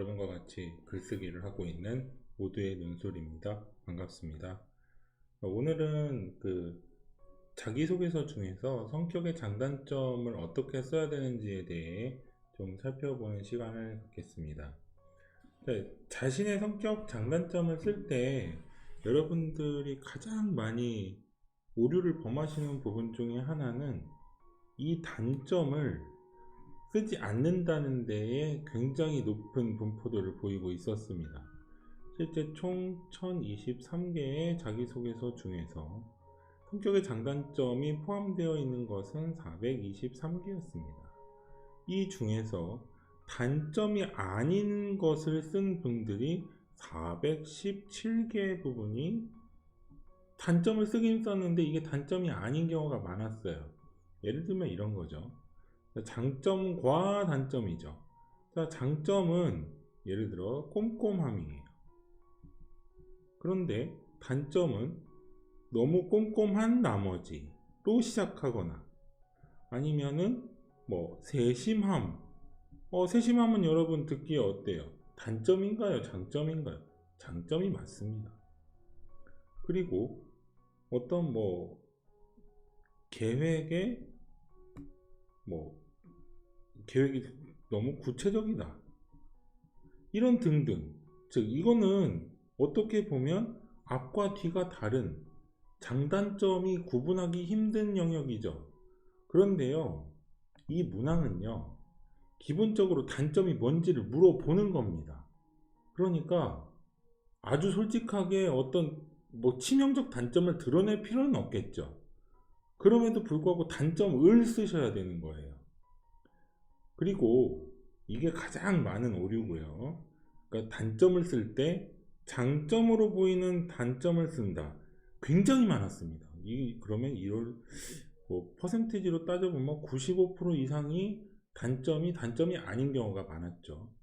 여러분과 같이 글쓰기를 하고 있는 모두의 눈솔입니다. 반갑습니다. 오늘은 자기소개서 중에서 성격의 장단점을 어떻게 써야 되는지에 대해 좀 살펴보는 시간을 갖겠습니다. 자신의 성격 장단점을 쓸 때 여러분들이 가장 많이 오류를 범하시는 부분 중에 하나는 이 단점을 쓰지 않는다는 데에 굉장히 높은 분포도를 보이고 있었습니다. 실제 총 1023개의 자기소개서 중에서 성격의 장단점이 포함되어 있는 것은 423개였습니다. 이 중에서 단점이 아닌 것을 쓴 분들이 417개의 부분이 단점을 쓰긴 썼는데 이게 단점이 아닌 경우가 많았어요. 예를 들면 이런 거죠. 장점과 단점이죠. 자, 장점은 예를 들어 꼼꼼함이에요. 그런데 단점은 너무 꼼꼼한 나머지로 시작하거나 아니면은 세심함. 세심함은 여러분 듣기에 어때요? 단점인가요? 장점인가요? 장점이 맞습니다. 그리고 어떤 계획이 너무 구체적이다. 이런 등등. 즉, 이거는 어떻게 보면 앞과 뒤가 다른 장단점이 구분하기 힘든 영역이죠. 그런데요, 이 문항은요, 기본적으로 단점이 뭔지를 물어보는 겁니다. 그러니까 아주 솔직하게 어떤 치명적 단점을 드러낼 필요는 없겠죠. 그럼에도 불구하고 단점을 쓰셔야 되는 거예요. 그리고 이게 가장 많은 오류고요. 그러니까 단점을 쓸 때 장점으로 보이는 단점을 쓴다. 굉장히 많았습니다. 그러면 이걸 퍼센티지로 따져보면 95% 이상이 단점이 아닌 경우가 많았죠.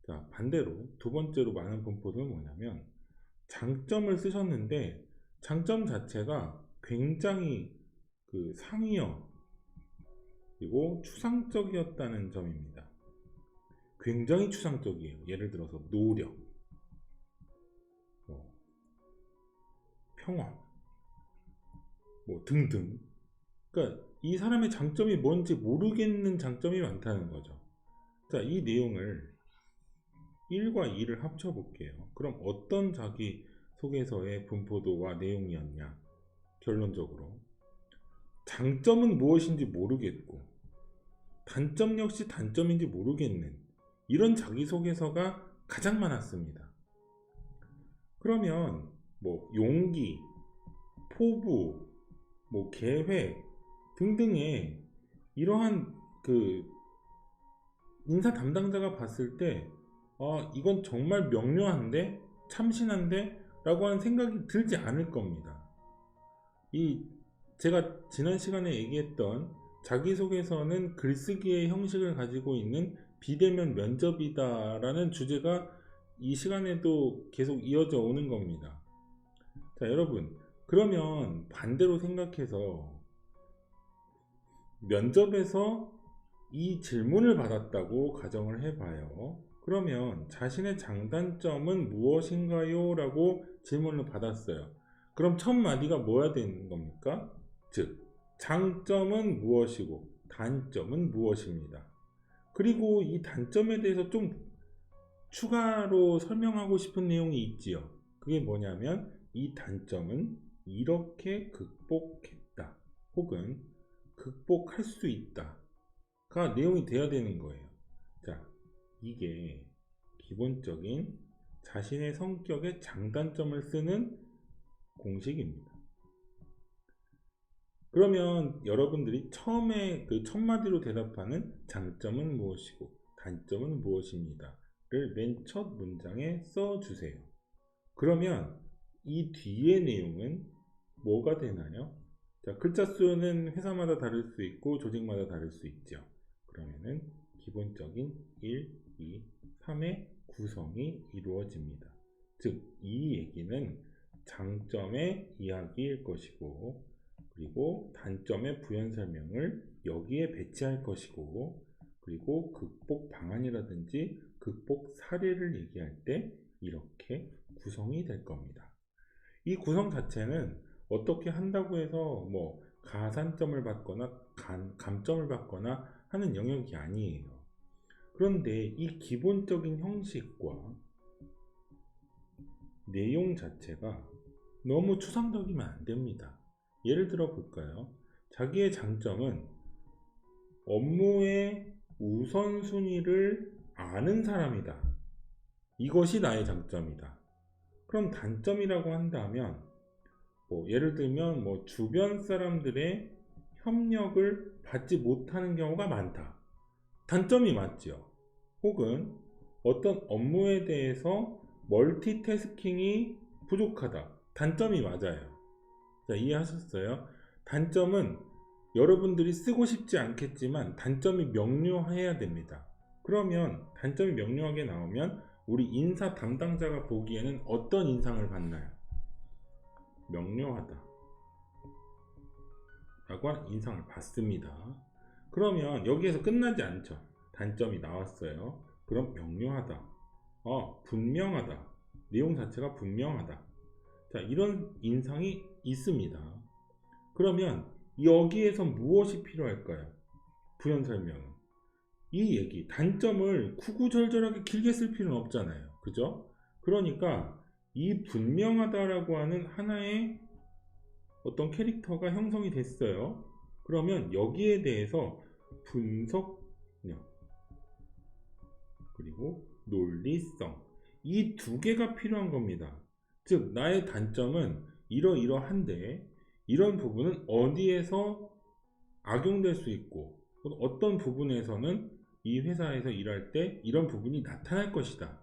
자, 반대로 두 번째로 많은 분포는 뭐냐면 장점을 쓰셨는데 장점 자체가 굉장히 상이어 그리고 추상적이었다는 점입니다. 굉장히 추상적이에요. 예를 들어서 노력, 평화, 등등. 그러니까 이 사람의 장점이 뭔지 모르겠는 장점이 많다는 거죠. 자, 이 내용을 1과 2를 합쳐 볼게요. 그럼 어떤 자기소개서의 분포도와 내용이었냐? 결론적으로 장점은 무엇인지 모르겠고 단점 역시 단점인지 모르겠는 이런 자기소개서가 가장 많았습니다. 그러면 용기, 포부, 계획 등등의 이러한 인사 담당자가 봤을 때 이건 정말 명료한데 참신한데 라고 하는 생각이 들지 않을 겁니다. 제가 지난 시간에 얘기했던 자기소개서는 글쓰기의 형식을 가지고 있는 비대면 면접이다 라는 주제가 이 시간에도 계속 이어져 오는 겁니다. 자, 여러분, 그러면 반대로 생각해서 면접에서 이 질문을 받았다고 가정을 해봐요. 그러면 자신의 장단점은 무엇인가요? 라고 질문을 받았어요. 그럼 첫 마디가 뭐야 되는 겁니까? 즉, 장점은 무엇이고 단점은 무엇입니다. 그리고 이 단점에 대해서 좀 추가로 설명하고 싶은 내용이 있지요. 그게 뭐냐면 이 단점은 이렇게 극복했다 혹은 극복할 수 있다 가 내용이 되어야 되는 거예요. 자, 이게 기본적인 자신의 성격의 장단점을 쓰는 공식입니다. 그러면 여러분들이 처음에 첫 마디로 대답하는 장점은 무엇이고 단점은 무엇입니다 를 맨 첫 문장에 써주세요. 그러면 이 뒤의 내용은 뭐가 되나요? 자, 글자 수는 회사마다 다를 수 있고 조직마다 다를 수 있죠. 그러면은 기본적인 1, 2, 3의 구성이 이루어집니다. 즉, 이 얘기는 장점의 이야기일 것이고 그리고 단점의 부연 설명을 여기에 배치할 것이고 그리고 극복 방안이라든지 극복 사례를 얘기할 때 이렇게 구성이 될 겁니다. 이 구성 자체는 어떻게 한다고 해서 뭐 가산점을 받거나 감점을 받거나 하는 영역이 아니에요. 그런데 이 기본적인 형식과 내용 자체가 너무 추상적이면 안 됩니다. 예를 들어 볼까요? 자기의 장점은 업무의 우선순위를 아는 사람이다. 이것이 나의 장점이다. 그럼 단점이라고 한다면 예를 들면 주변 사람들의 협력을 받지 못하는 경우가 많다. 단점이 맞지요. 혹은 어떤 업무에 대해서 멀티태스킹이 부족하다. 단점이 맞아요. 자, 이해하셨어요? 단점은 여러분들이 쓰고 싶지 않겠지만 단점이 명료해야 됩니다. 그러면 단점이 명료하게 나오면 우리 인사 담당자가 보기에는 어떤 인상을 받나요? 명료하다 라고 하는 인상을 받습니다. 그러면 여기에서 끝나지 않죠. 단점이 나왔어요. 그럼 명료하다, 분명하다, 내용 자체가 분명하다, 자, 이런 인상이 있습니다. 그러면 여기에서 무엇이 필요할까요? 부연 설명은 이 얘기, 단점을 구구절절하게 길게 쓸 필요는 없잖아요. 그죠? 그러니까 이 분명하다라고 하는 하나의 어떤 캐릭터가 형성이 됐어요. 그러면 여기에 대해서 분석력 그리고 논리성, 이 두 개가 필요한 겁니다. 즉 나의 단점은 이러이러한데 이런 부분은 어디에서 악용될 수 있고 어떤 부분에서는 이 회사에서 일할 때 이런 부분이 나타날 것이다.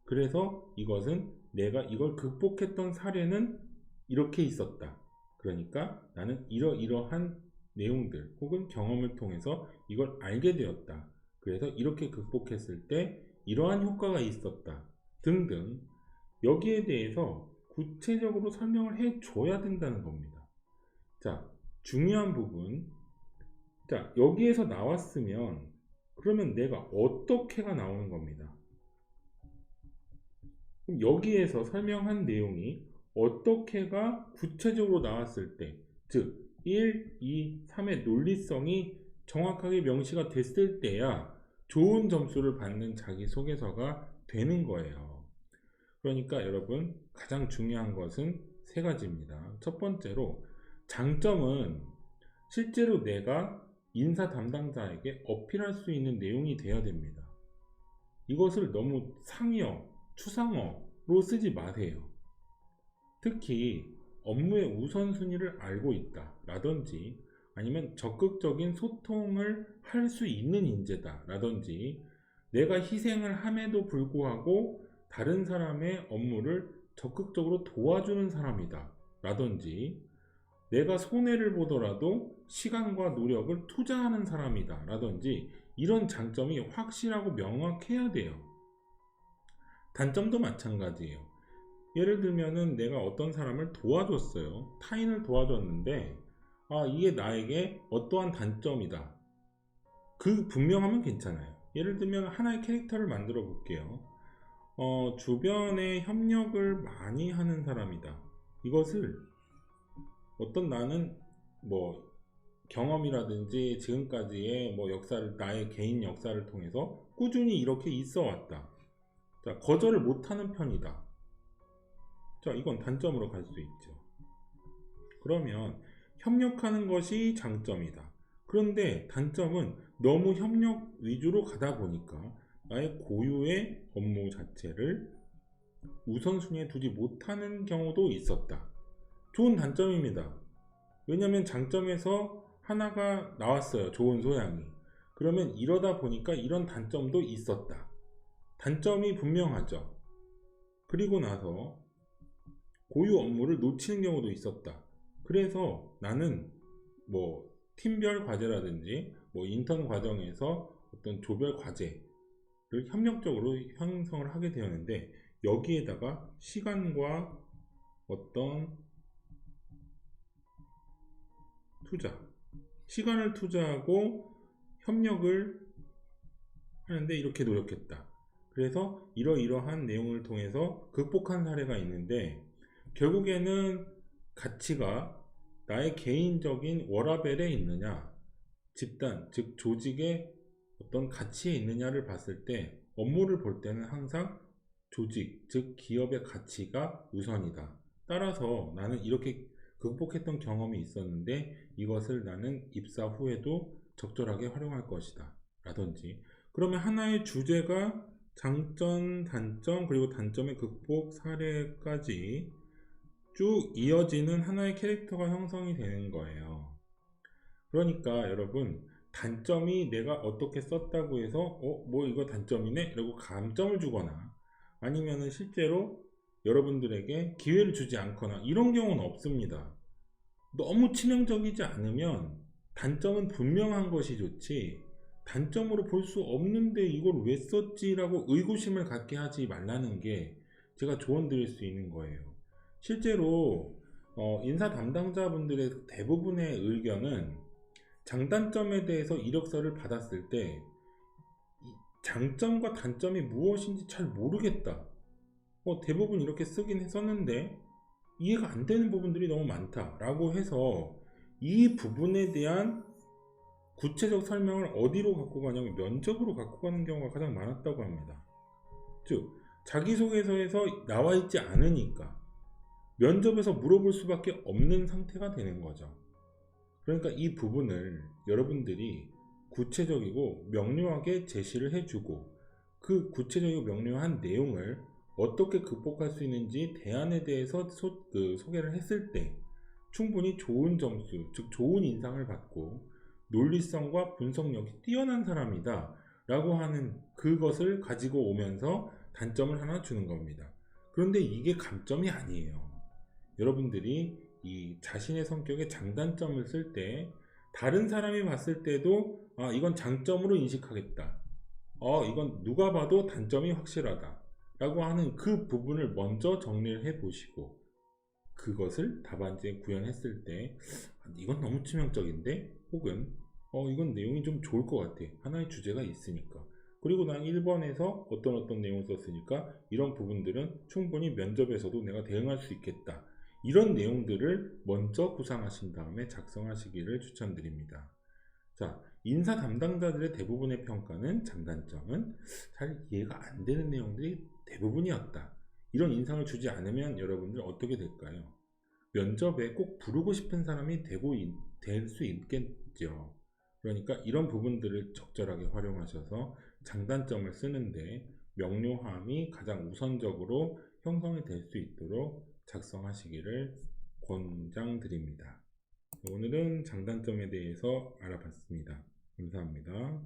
그래서 이것은 내가 이걸 극복했던 사례는 이렇게 있었다. 그러니까 나는 이러이러한 내용들 혹은 경험을 통해서 이걸 알게 되었다. 그래서 이렇게 극복했을 때 이러한 효과가 있었다. 등등 여기에 대해서 구체적으로 설명을 해줘야 된다는 겁니다. 자, 중요한 부분. 자, 여기에서 나왔으면 그러면 내가 어떻게가 나오는 겁니다. 그럼 여기에서 설명한 내용이 어떻게가 구체적으로 나왔을 때, 즉 1, 2, 3의 논리성이 정확하게 명시가 됐을 때야 좋은 점수를 받는 자기소개서가 되는 거예요. 그러니까 여러분 가장 중요한 것은 세 가지입니다. 첫 번째로 장점은 실제로 내가 인사 담당자에게 어필할 수 있는 내용이 되어야 됩니다. 이것을 너무 상이어, 추상어로 쓰지 마세요. 특히 업무의 우선순위를 알고 있다 라든지 아니면 적극적인 소통을 할 수 있는 인재다 라든지 내가 희생을 함에도 불구하고 다른 사람의 업무를 적극적으로 도와주는 사람이다 라든지 내가 손해를 보더라도 시간과 노력을 투자하는 사람이다 라든지 이런 장점이 확실하고 명확해야 돼요. 단점도 마찬가지예요. 예를 들면은 내가 어떤 사람을 도와줬어요. 타인을 도와줬는데 이게 나에게 어떠한 단점이다. 그 분명하면 괜찮아요. 예를 들면 하나의 캐릭터를 만들어 볼게요. 주변에 협력을 많이 하는 사람이다. 이것을 어떤 나는 경험이라든지 지금까지의 역사를 나의 개인 역사를 통해서 꾸준히 이렇게 있어 왔다. 자, 거절을 못하는 편이다. 자, 이건 단점으로 갈 수 있죠. 그러면 협력하는 것이 장점이다. 그런데 단점은 너무 협력 위주로 가다 보니까 나의 고유의 업무 자체를 우선순위에 두지 못하는 경우도 있었다. 좋은 단점입니다. 왜냐하면 장점에서 하나가 나왔어요. 좋은 소양이. 그러면 이러다 보니까 이런 단점도 있었다. 단점이 분명하죠. 그리고 나서 고유 업무를 놓치는 경우도 있었다. 그래서 나는 팀별 과제라든지 인턴 과정에서 어떤 조별 과제를 협력적으로 형성을 하게 되었는데 여기에다가 시간과 어떤 시간을 투자하고 협력을 하는데 이렇게 노력했다. 그래서 이러이러한 내용을 통해서 극복한 사례가 있는데, 결국에는 가치가 나의 개인적인 워라밸에 있느냐, 집단, 즉 조직의 어떤 가치에 있느냐를 봤을 때, 업무를 볼 때는 항상 조직, 즉 기업의 가치가 우선이다. 따라서 나는 이렇게 극복했던 경험이 있었는데 이것을 나는 입사 후에도 적절하게 활용할 것이다. 라든지, 그러면 하나의 주제가 장점, 단점, 그리고 단점의 극복 사례까지 쭉 이어지는 하나의 캐릭터가 형성이 되는 거예요. 그러니까 여러분, 단점이 내가 어떻게 썼다고 해서 뭐 이거 단점이네? 이러고 감점을 주거나, 아니면은 실제로 여러분들에게 기회를 주지 않거나 이런 경우는 없습니다. 너무 치명적이지 않으면 단점은 분명한 것이 좋지, 단점으로 볼 수 없는데 이걸 왜 썼지라고 의구심을 갖게 하지 말라는 게 제가 조언 드릴 수 있는 거예요. 실제로 인사 담당자분들의 대부분의 의견은 장단점에 대해서 이력서를 받았을 때 장점과 단점이 무엇인지 잘 모르겠다. 대부분 이렇게 쓰긴 했었는데 이해가 안 되는 부분들이 너무 많다라고 해서 이 부분에 대한 구체적 설명을 어디로 갖고 가냐면 면접으로 갖고 가는 경우가 가장 많았다고 합니다. 즉, 자기소개서에서 나와 있지 않으니까 면접에서 물어볼 수밖에 없는 상태가 되는 거죠. 그러니까 이 부분을 여러분들이 구체적이고 명료하게 제시를 해주고, 그 구체적이고 명료한 내용을 어떻게 극복할 수 있는지 대안에 대해서 소개를 했을 때 충분히 좋은 점수, 즉 좋은 인상을 받고 논리성과 분석력이 뛰어난 사람이다 라고 하는 그것을 가지고 오면서 단점을 하나 주는 겁니다. 그런데 이게 감점이 아니에요. 여러분들이 이 자신의 성격의 장단점을 쓸 때 다른 사람이 봤을 때도 이건 장점으로 인식하겠다, 이건 누가 봐도 단점이 확실하다 라고 하는 그 부분을 먼저 정리를 해 보시고, 그것을 답안지에 구현했을 때 이건 너무 치명적인데, 혹은 이건 내용이 좀 좋을 것 같아, 하나의 주제가 있으니까, 그리고 난 1번에서 어떤 내용을 썼으니까 이런 부분들은 충분히 면접에서도 내가 대응할 수 있겠다, 이런 내용들을 먼저 구상하신 다음에 작성하시기를 추천드립니다. 자, 인사 담당자들의 대부분의 평가는 장단점은 잘 이해가 안 되는 내용들이 대부분이었다, 이런 인상을 주지 않으면 여러분들 어떻게 될까요? 면접에 꼭 부르고 싶은 사람이 될 수 있겠죠. 그러니까 이런 부분들을 적절하게 활용하셔서 장단점을 쓰는데 명료함이 가장 우선적으로 형성이 될 수 있도록 작성하시기를 권장드립니다. 오늘은 장단점에 대해서 알아봤습니다. 감사합니다.